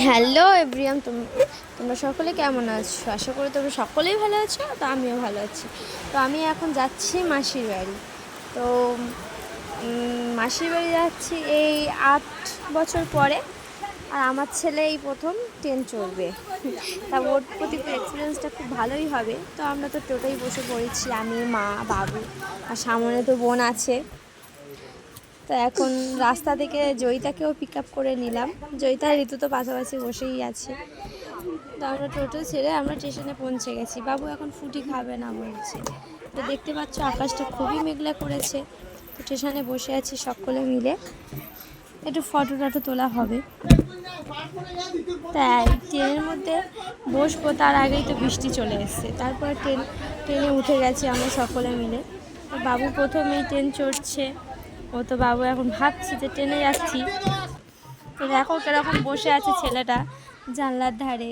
Hello everyone, তোমরা সকলে কেমন আছো? আশা করি তোমরা সকলেই ভালো আছো। তো আমিও ভালো আছি। তো আমি এখন যাচ্ছি মাসির বাড়ি। তো মাসির বাড়ি যাচ্ছি এই 8 বছর পরে। আর আমার ছেলে এই প্রথম ট্রেন চড়বে। তা ওর প্রতি এক্সপিরিয়েন্সটা খুব ভালোই হবে। তো আমরা তো টোটোই বসে পড়েছি, আমি, মা, বাবু, আর সামনে তো বোন আছে। তো এখন রাস্তা থেকে জয়িতাকেও পিক আপ করে নিলাম। জয়িতা আর ঋতু তো পাশাপাশি বসেই আছে। তো আমরা টোটো ছেড়ে আমরা স্টেশনে পৌঁছে গেছি। বাবু এখন ফুটি খাবে না বলছে। তো দেখতে পাচ্ছ আকাশটা খুবই মেঘলা করেছে। তো স্টেশনে বসে আছি সকলে মিলে, একটু ফটো টটো তোলা হবে। তাই ট্রেনের মধ্যে বসবো তার আগেই তো বৃষ্টি চলে এসছে। তারপরে ট্রেনে উঠে গেছি আমরা সকলে মিলে। তো বাবু প্রথমেই ট্রেন চড়ছে। ও তো বাবু এখন ভাবছি যে ট্রেনে যাচ্ছি। তো দেখো কিরকম বসে আছে ছেলেটা জানলার ধারে,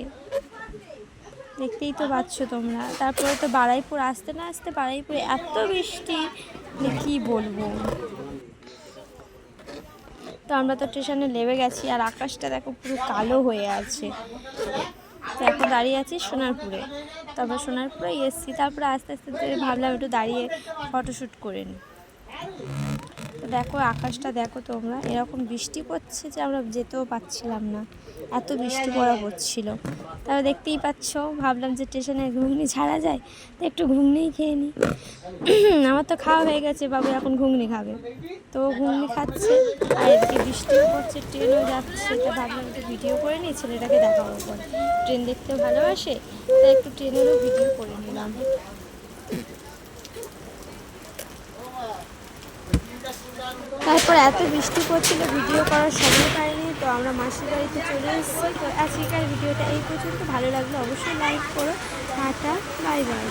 দেখতেই তো পাচ্ছ তোমরা। তারপরে তো বারুইপুর আসতে না আসতে বারুইপুরে এত বৃষ্টি কী বলবো। তো আমরা তো স্টেশনে নেমে গেছি আর আকাশটা দেখো পুরো কালো হয়ে আছে। তো এখন দাঁড়িয়ে আছি সোনারপুরে। তারপর সোনারপুরে এসছি, তারপরে আস্তে আস্তে ভাবলাম একটু দাঁড়িয়ে ফটোশ্যুট করে নিই। তো দেখো আকাশটা দেখো তোমরা, এরকম বৃষ্টি পড়ছে যে আমরা যেতেও পাচ্ছিলাম না, এত বৃষ্টি পড়া পড়ছিল। তারপর দেখতেই পাচ্ছ, ভাবলাম যে স্টেশনে ঘুগনি ছাড়া যায়, তো একটু ঘুগনিই খেয়ে নিই। আমার তো খাওয়া হয়ে গেছে, বাবু এখন ঘুগনি খাবে। তো ঘুগনি খাচ্ছে আর এদিকে বৃষ্টিও পড়ছে, ট্রেনও যাচ্ছে। তা ভাবলাম একটু ভিডিও করে নিই, ছেলেটাকে দেখাবো পরে। ট্রেন দেখতেও ভালোবাসে, তাই একটু ট্রেনেরও ভিডিও করে নিলাম। তারপর এত বৃষ্টি পড়ছিল, ভিডিও করার সময় পাইনি। তো আমরা মাসির বাড়িতে চলে এসেছি। তো আজকের ভিডিওটা এই পর্যন্ত। ভালো লাগলে অবশ্যই লাইক করো। Tata, bye bye.